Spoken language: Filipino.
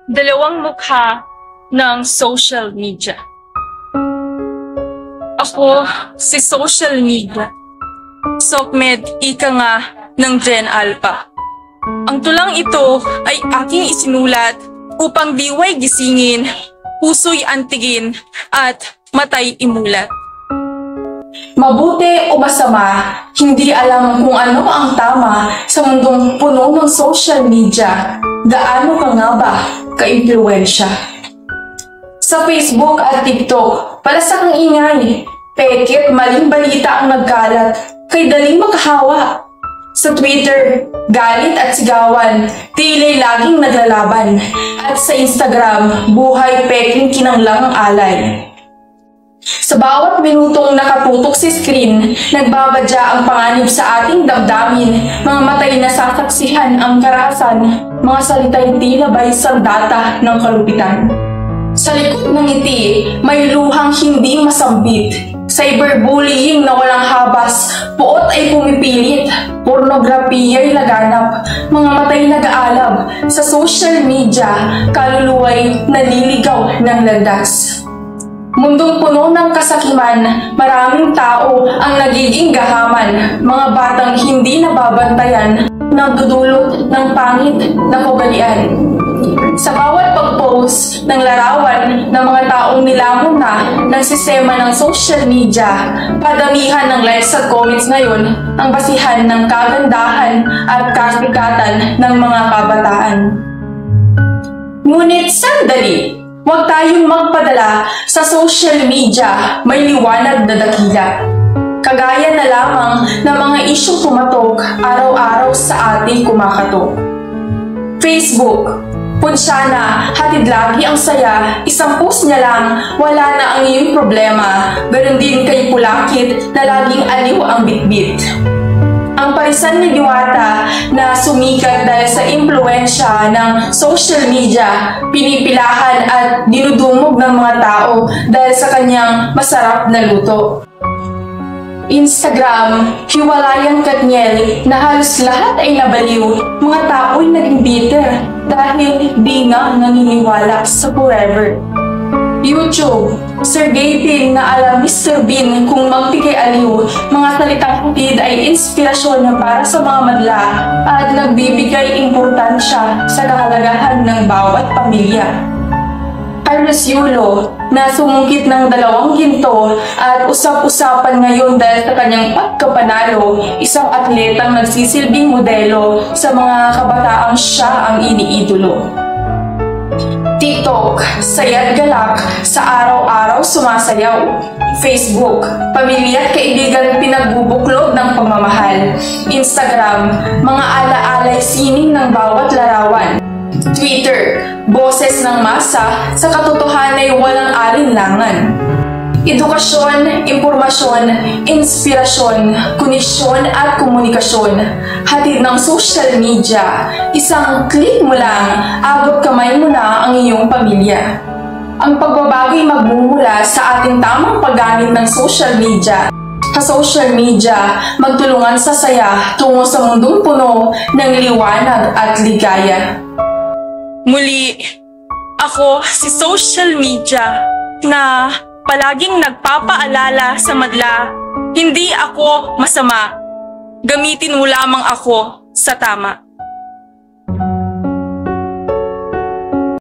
Dalawang mukha ng social media. Ako si social media. SOCMED, ika nga ng Gen Alpha. Ang tulang ito ay aking isinulat upang diway gisingin, puso'y antigin at matay imulat. Mabuti o masama, hindi alam kung ano ang tama sa mundong puno ng social media. Gaano ka nga ba ka-impluwensya? Sa Facebook at TikTok, palasak ang ingay. Pekit, maling balita ang nagkalat, kay daling makahawa. Sa Twitter, galit at sigawan, tila laging naglalaban. At sa Instagram, buhay peking kinanglang ang alay. Sa bawat minutong nakatutok sa screen, nagbabadya ang panganib sa ating damdamin. Mga matay na sasaksihan ang karahasan, mga salita'y tila bay sandata ng kalupitan. Sa likod ng ngiti, may luhang hindi masambit. Cyberbullying na walang habas, puot ay pumipilit. Pornografiya'y laganap, mga matay nag-aalab. Sa social media, kaluluwa'y naliligaw ng landas. Mundong puno ng kasakiman, maraming tao ang nagiging gahaman. Mga batang hindi nababantayan, nagdudulot ng pangit na kaugalian. Sa bawat pag-post ng larawan ng mga taong nilamon na ng sistema ng social media, padamihan ng likes at comments ngayon ang basihan ng kagandahan at kasikatan ng mga kabataan. Ngunit sandali, huwag tayong magpadala sa social media, may liwanag na dakila. Kagaya na lamang ng mga isyong pumatok araw-araw sa ating kumakatok. Facebook, punsyana, hatid lagi ang saya, isang post niya lang, wala na ang iyong problema. Ganon din kay Pulakit na laging aliw ang bitbit. Ang parisan ni Diwata na sumikat dahil sa impluensya ng social media, pinipilahan at dinudumog ng mga tao dahil sa kanyang masarap na luto. Instagram, hiwalayang Katniel na halos lahat ay nabaliw, mga tao'y naging bitter dahil di nga naniniwala sa forever. YouTube, Sir Gaytin na alam Mr. Bean kung magpikay aliw, mga salitang hatid ay inspirasyon na para sa mga madla at nagbibigay importansya sa kahalagahan ng bawat pamilya. Carlos Yulo na sumungkit ng 2 ginto at usap-usapan ngayon dahil sa kanyang pagkapanalo, isang atletang nagsisilbing modelo sa mga kabataang siya ang iniidolo. TikTok, saya't galak, sa araw-araw sumasayaw. Facebook, pamilya at kaibigan pinagbubuklod ng pagmamahal. Instagram, mga ala-alay sining ng bawat larawan. Twitter, boses ng masa sa katotohanan ay walang alinlangan. Edukasyon, impormasyon, inspirasyon, koneksyon at komunikasyon. Hatid ng social media, isang click mo lang, abot kamay mo na ang iyong pamilya. Ang pagbabago'y magmumula sa ating tamang paggamit ng social media. Sa social media, magtulungan sa saya tungo sa mundong puno ng liwanag at ligaya. Muli, ako si social media na palaging nagpapaalala sa madla, hindi ako masama. Gamitin mo lamang ako sa tama.